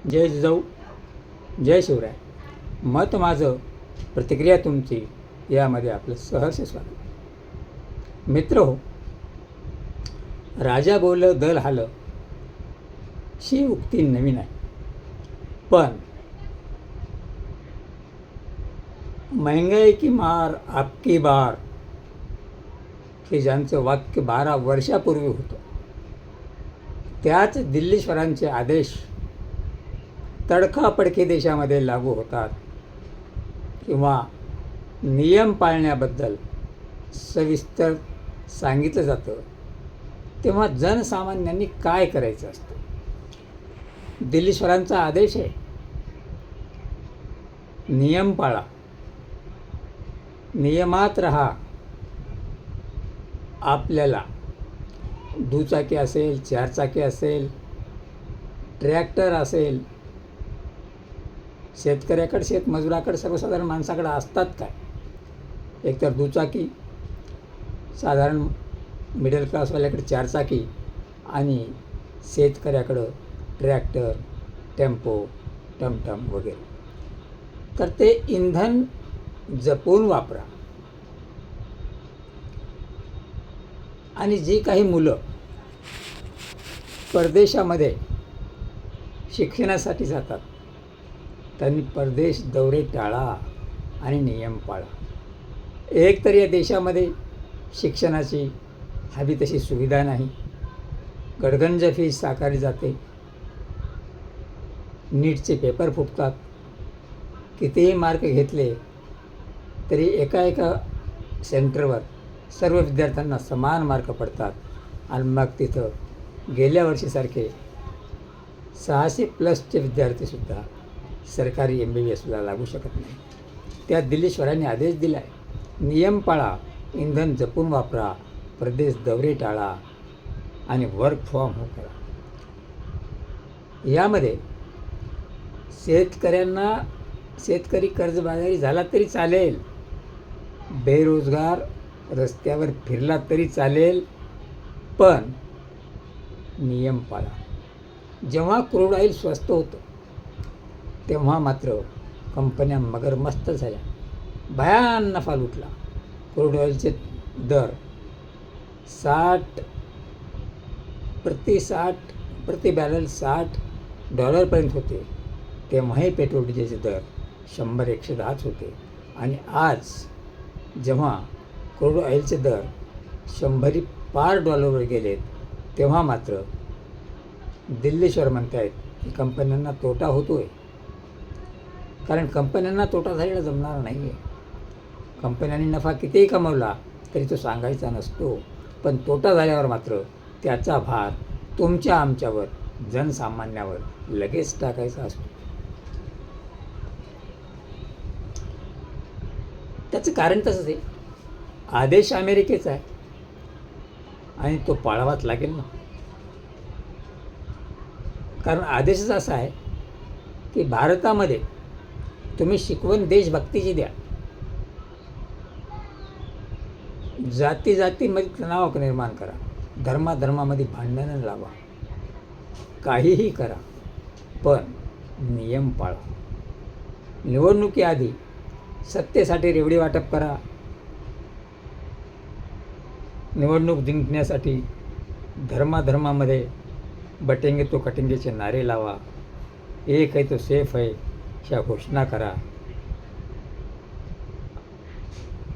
जय जिजाऊ, जय शिवराय. मत माझं, प्रतिक्रिया तुमची, यामध्ये आपलं सहर्ष स्वागत. मित्र हो, राजा बोललं दल हालं, ही उक्ती नवीन आहे. पण महंगाई की मार आपकी बार, हे ज्यांचं वाक्य 12 वर्षापूर्वी होतं, त्याच दिल्लीश्वरांचे आदेश तडकाफडकी देशामध्ये लागू होतात किंवा नियम पाळण्याबद्दल सविस्तर सांगितलं जातं, तेव्हा जनसामान्यांनी काय करायचं असतं. दिल्लीश्वरांचा आदेश आहे, नियम पाळा, नियमात राहा. आपल्याला दुचाकी असेल, चारचाकी असेल, ट्रॅक्टर असेल, शेतकऱ्याकडे, शेतमजुराकडे, सर्वसाधारण माणसाकडे असतात काय? एकतर दुचाकी, साधारण मिडल क्लासवाल्याकडे चारचाकी आणि शेतकऱ्याकडं ट्रॅक्टर, टेम्पो, टमटम वगैरे. तर ते इंधन जपून वापरा. आणि जी काही मुलं परदेशामध्ये शिक्षणासाठी जातात, त्यांनी परदेश दौरे टाळा आणि नियम पाळा. एक तर या देशामध्ये शिक्षणाची हवी तशी सुविधा नाही. गडगंज फीस आकारली जाते. नीटचे पेपर फुटतात. कितीही मार्क घेतले तरी एका सेंटरवर सर्व विद्यार्थ्यांना समान मार्क पडतात. आणि मग तिथं गेल्या वर्षीसारखे 600+ विद्यार्थीसुद्धा सरकारी MBBSला लागू शकत नाही. त्या दिल्लीश्वरांनी आदेश दिला आहे, नियम पाळा, इंधन जपून वापरा, प्रदेश दौरे टाळा आणि वर्क फ्रॉम होम करा. यामध्ये शेतकरी कर्जबाजारी झाला तरी चालेल, बेरोजगार रस्त्यावर फिरला तरी चालेल, पण नियम पाळा. जेव्हा क्रूड ऑइल स्वस्त होतं, तेव्हा मात्र कंपन्या मगरमस्त झाल्या, भयान नफा लुटला. क्रूड ऑइलचे दर प्रति बॅरल $60 होते. तेव्हाही पेट्रोल डिझेलचे दर 100-110 होते. आणि आज जेव्हा क्रूड ऑइलचे दर $100 गेलेत, तेव्हा मात्र दिल्लीश्वर म्हणत आहेत की कंपन्यांना तोटा होतोय. कारण कंपन्यांना तोटा झालेला जमणार नाही आहे. कंपन्यांनी नफा कितीही कमवला तरी तो सांगायचा नसतो, पण तोटा झाल्यावर मात्र त्याचा भार तुमच्या आमच्यावर, जनसामान्यावर लगेच टाकायचा असतो. त्याचं कारण तसंच आहे. आदेश अमेरिकेचा आहे आणि तो पाळावाच लागेल ना. कारण आदेशच असा आहे की भारतामध्ये तुम्ही शिकवण देशभक्तीची द्या, जातीमध्ये तणाव निर्माण करा, धर्मामध्ये भांडणं लावा, काहीही करा, पण नियम पाळा. निवडणुकीआधी सत्तेसाठी रेवडी वाटप करा. निवडणूक जिंकण्यासाठी धर्मामध्ये बटेंगे तो कटेंगेचे नारे लावा. एक है तो सेफ है ह्या घोषणा करा.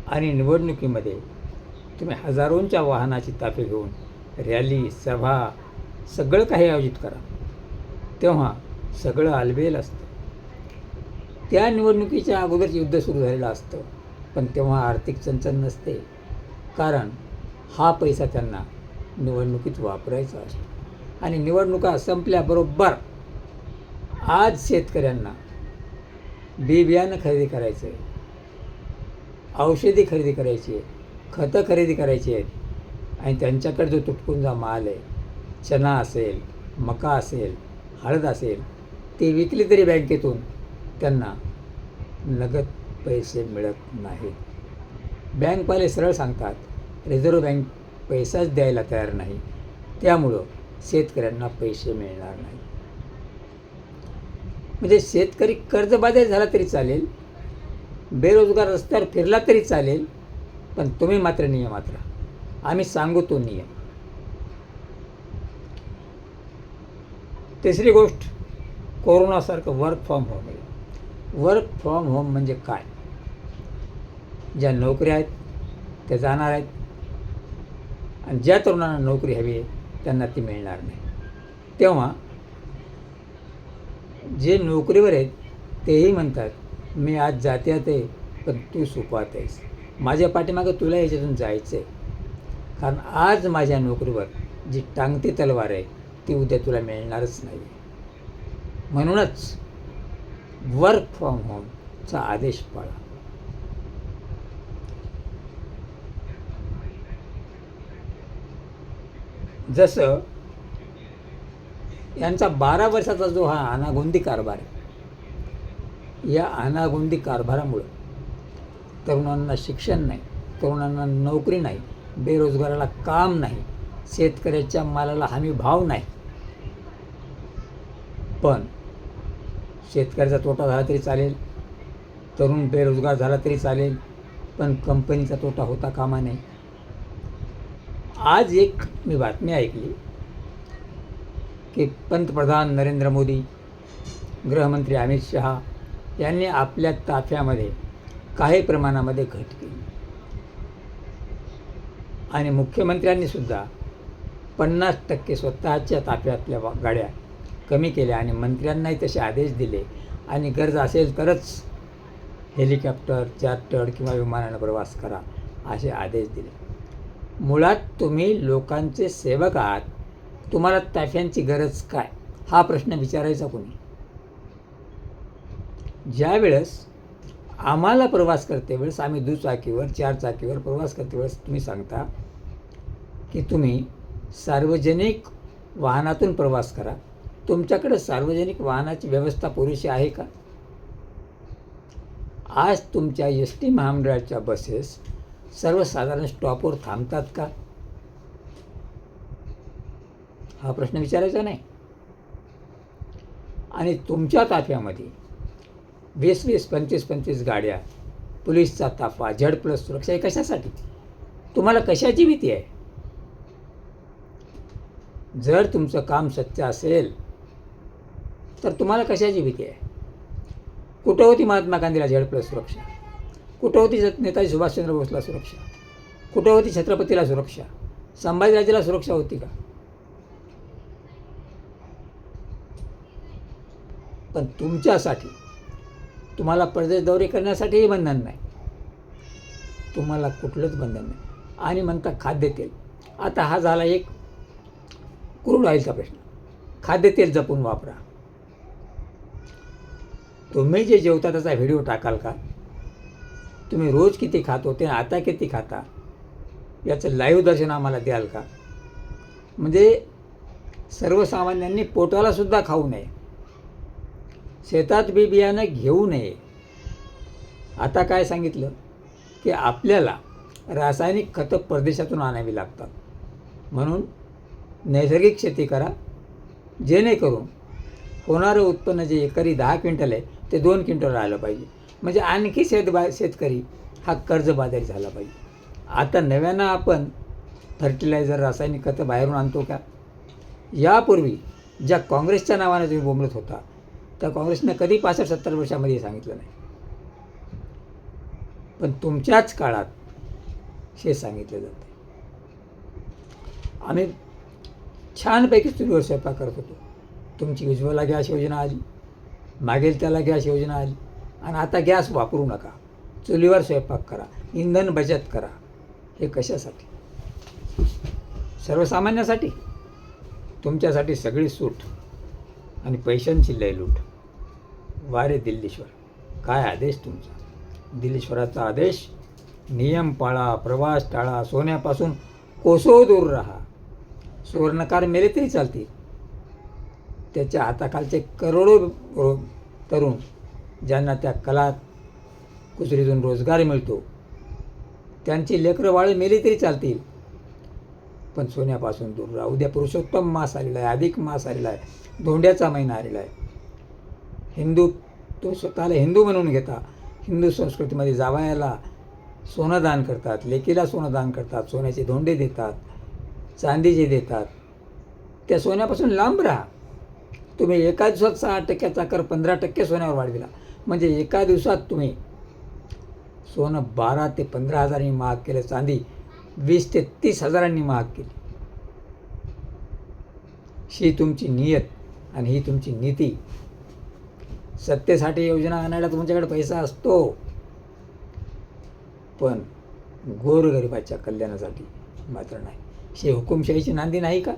आणि निवडणुकीमध्ये तुम्ही हजारोंच्या वाहनाची ताफे घेऊन रॅली, सभा, सगळं काही आयोजित करा. तेव्हा सगळं आलबेल असतं. त्या निवडणुकीच्या अगोदर युद्ध सुरू झालेलं असतं, पण तेव्हा आर्थिक चणचण नसते. कारण हा पैसा त्यांना निवडणुकीत वापरायचा असतो. आणि निवडणुका संपल्याबरोबर आज शेतकऱ्यांना बियाणं खरेदी करायचं आहे, औषधी खरेदी करायची आहे, खतं खरेदी करायची आहेत, आणि त्यांच्याकडे जो तुटपुंजा माल आहे, चना असेल, मका असेल, हळद असेल, ती विकली तरी बँकेतून त्यांना नगद पैसे मिळत नाहीत. बँकवाले सरळ सांगतात, रिझर्व्ह बँक पैसाच द्यायला तयार नाही, त्यामुळं शेतकऱ्यांना पैसे मिळणार नाही. म्हणजे शेतकरी कर्जबाजारी झाला तरी चालेल, बेरोजगार रस्त्यावर फिरला तरी चालेल, पण तुम्ही मात्र नियमात राहा. आम्ही सांगू तो नियम. तिसरी गोष्ट, कोरोनासारखं वर्क फ्रॉम होम आहे. वर्क फ्रॉम होम म्हणजे काय? ज्या नोकऱ्या आहेत त्या जाणार आहेत, आणि ज्या तरुणांना नोकरी हवी आहे त्यांना ती मिळणार नाही. तेव्हा जे नोकरीवर आहेत तेही म्हणतात मी आज जात्यात आहे, पण तू सुपात आहेस. माझ्या पाठीमागं तुला याच्यातून जायचं आहे, कारण आज माझ्या नोकरीवर जी टांगती तलवार आहे ती उद्या तुला मिळणारच नाही. म्हणूनच वर्क फ्रॉम होमचा आदेश पाळा. जसं यांचा 12 वर्षाचा जो हा अनागोंदी कारभार आहे, या अनागोंदी कारभारामुळं तरुणांना शिक्षण नाही, तरुणांना नोकरी नाही, बेरोजगाराला काम नाही, शेतकऱ्याच्या मालाला हमी भाव नाही. पण शेतकऱ्याचा तोटा झाला तरी चालेल, तरुण बेरोजगार झाला तरी चालेल, पण कंपनीचा तोटा होता कामा नये. आज एक मी बातमी ऐकली की पंतप्रधान नरेंद्र मोदी, गृहमंत्री अमित शहा यांनी आपल्या ताफ्यामध्ये काही प्रमाणामध्ये घट केली, आणि मुख्यमंत्र्यांनी सुद्धा 50% स्वतःच्या ताफ्यातल्या गाड्या कमी केल्या, आणि मंत्र्यांनाही तसे आदेश दिले, आणि गरज असेल तरच हेलिकॉप्टर, चार्टर्ड किंवा विमानानं प्रवास करा असे आदेश दिले. मुळात तुम्ही लोकांचे सेवक आहात, तुम्हाला ताफ्यांची गरज काय हा प्रश्न विचारायचा कोणी? ज्या वेळेस आम्हाला प्रवास करते वेळेस आम्ही दुचाकीवर, 4 चाकीवर प्रवास करते वेळेस तुम्ही सांगता की तुम्ही सार्वजनिक वाहनातून प्रवास करा. तुमच्याकडे सार्वजनिक वाहनाची व्यवस्था पुरेशी आहे का? आज तुमच्या एस टी महामंडळाच्या बसेस सर्वसाधारण स्टॉपवर थांबतात का? हा प्रश्न विचारायचा नाही. आणि तुमच्या ताफ्यामध्ये 20-20, 25-25 गाड्या, पोलीसचा ताफा, Z+ सुरक्षा, हे कशासाठी? तुम्हाला कशाची भीती आहे? जर तुमचं काम सच्चं असेल तर तुम्हाला कशाची भीती आहे? कुठं होती महात्मा गांधीला Z+ सुरक्षा? कुठं होती नेताजी सुभाषचंद्र बोसला सुरक्षा? कुठं होती छत्रपतीला सुरक्षा? संभाजीराजेला सुरक्षा होती का? पण तुमच्यासाठी, तुम्हाला परदेश दौरे करण्यासाठीही बंधन नाही, तुम्हाला कुठलंच बंधन नाही. आणि म्हणता खाद्यतेल. आता हा झाला एक क्रूड ऑइलचा प्रश्न. खाद्यतेल जपून वापरा. तुम्ही जे जेवता त्याचा व्हिडिओ टाकाल का? तुम्ही रोज किती खात होते, आता किती खाता, याचं लाईव्ह दर्शन आम्हाला द्याल का? म्हणजे सर्वसामान्यांनी पोटालासुद्धा खाऊ नये, शेतात बी बियाणं घेऊ नये. आता काय सांगितलं की आपल्याला रासायनिक खतं परदेशातून आणावी लागतात, म्हणून नैसर्गिक शेती करा, जेणेकरून होणारं उत्पन्न जे एकरी 10 क्विंटल आहे ते 2 क्विंटल आलं पाहिजे. म्हणजे आणखी शेतकरी हा कर्जबाजारी झाला पाहिजे. आता नव्यानं आपण फर्टिलायझर, रासायनिक खतं बाहेरून आणतो का? यापूर्वी ज्या काँग्रेसच्या नावानं तुम्ही बोंबलत होता, त्या काँग्रेसनं कधी 65-70 वर्षामध्ये सांगितलं नाही, पण तुमच्याच काळात हे सांगितलं जातं. आम्ही छानपैकी चुलीवर स्वयंपाक करत होतो. तुमची उज्ज्वला गॅस योजना आली, मागेल त्याला गॅस योजना आली, आणि आता गॅस वापरू नका, चुलीवर स्वयंपाक करा, इंधन बचत करा. हे कशासाठी? सर्वसामान्यासाठी. तुमच्यासाठी सगळी सूट आणि पैशांची लयलूट. वारे दिल्लीश्वर, काय आदेश तुमचा? दिल्लीश्वराचा आदेश, नियम पाळा, प्रवास टाळा, सोन्यापासून कोसो दूर राहा. सुवर्णकार मेले तरी चालतील, त्याच्या हाताखालचे करोडो तरुण ज्यांना त्या कला कुचरीतून रोजगार मिळतो, त्यांची लेकरं बाळं मेली तरी चालतील, पण सोन्यापासून दूर राहा. उद्या पुरुषोत्तम मास आलेला आहे, अधिक मास आलेला आहे, धोंड्याचा महिना आलेला आहे. हिंदू तो स्वतःला हिंदू म्हणून घेता हिंदू संस्कृतीमध्ये जावयाला सोनं दान करतात, लेकीला सोनं दान करतात, सोन्याचे धोंडे देतात, चांदीचे देतात. त्या सोन्यापासून लांब राहा. तुम्ही एका दिवसात 6% कर 15% सोन्यावर वाढविला म्हणजे एका दिवसात तुम्ही सोनं 12 ते 15 हजारांनी महाग केलं, चांदी 20 ते 30 हजारांनी महाग केली. ही तुमची नियत आणि ही तुमची नीती. सत्तेसाठी योजना आणायला तुमच्याकडे पैसा असतो, पण गोरगरिबाच्या कल्याणासाठी मात्र नाही. ही हुकुमशाहीची नांदी नाही का?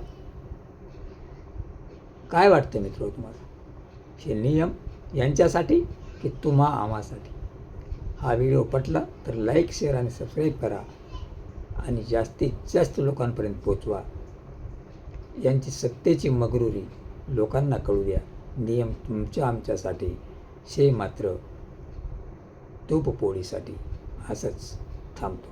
काय वाटतं मित्र तुम्हाला? हे नियम यांच्यासाठी की तुम्हा आम्हासाठी? हा व्हिडिओ पटला तर लाईक, शेअर आणि सबस्क्राईब करा आणि जास्तीत जास्त लोकांपर्यंत पोचवा. यांची सत्तेची मगरुरी लोकांना कळू द्या. नियम तुमच्या आमच्यासाठी, शे मात्र तूप पोळीसाठी. असंच थांबतो.